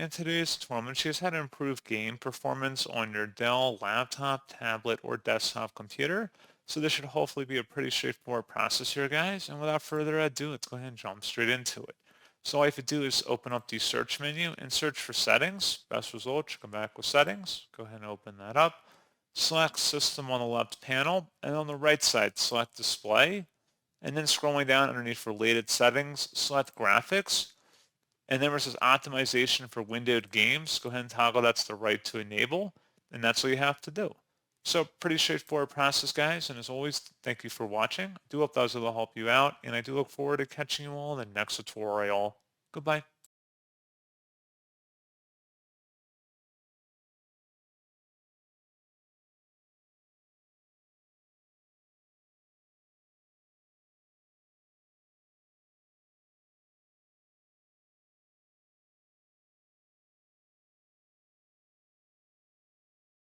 In today's tutorial, I'm going to show you how to improve game performance on your Dell laptop, tablet, or desktop computer. So this should hopefully be a pretty straightforward process here, guys. And without further ado, let's go ahead and jump straight into it. So all you have to do is open up the search menu and search for settings. Best result, you come back with settings. Go ahead and open that up. Select system on the left panel, and on the right side, select display. And then scrolling down underneath related settings, select graphics. And then where it says optimization for windowed games, go ahead and toggle that's the right to enable, and that's what you have to do. So pretty straightforward process, guys, and as always, thank you for watching. I do hope that was able to help you out, and I do look forward to catching you all in the next tutorial. Goodbye.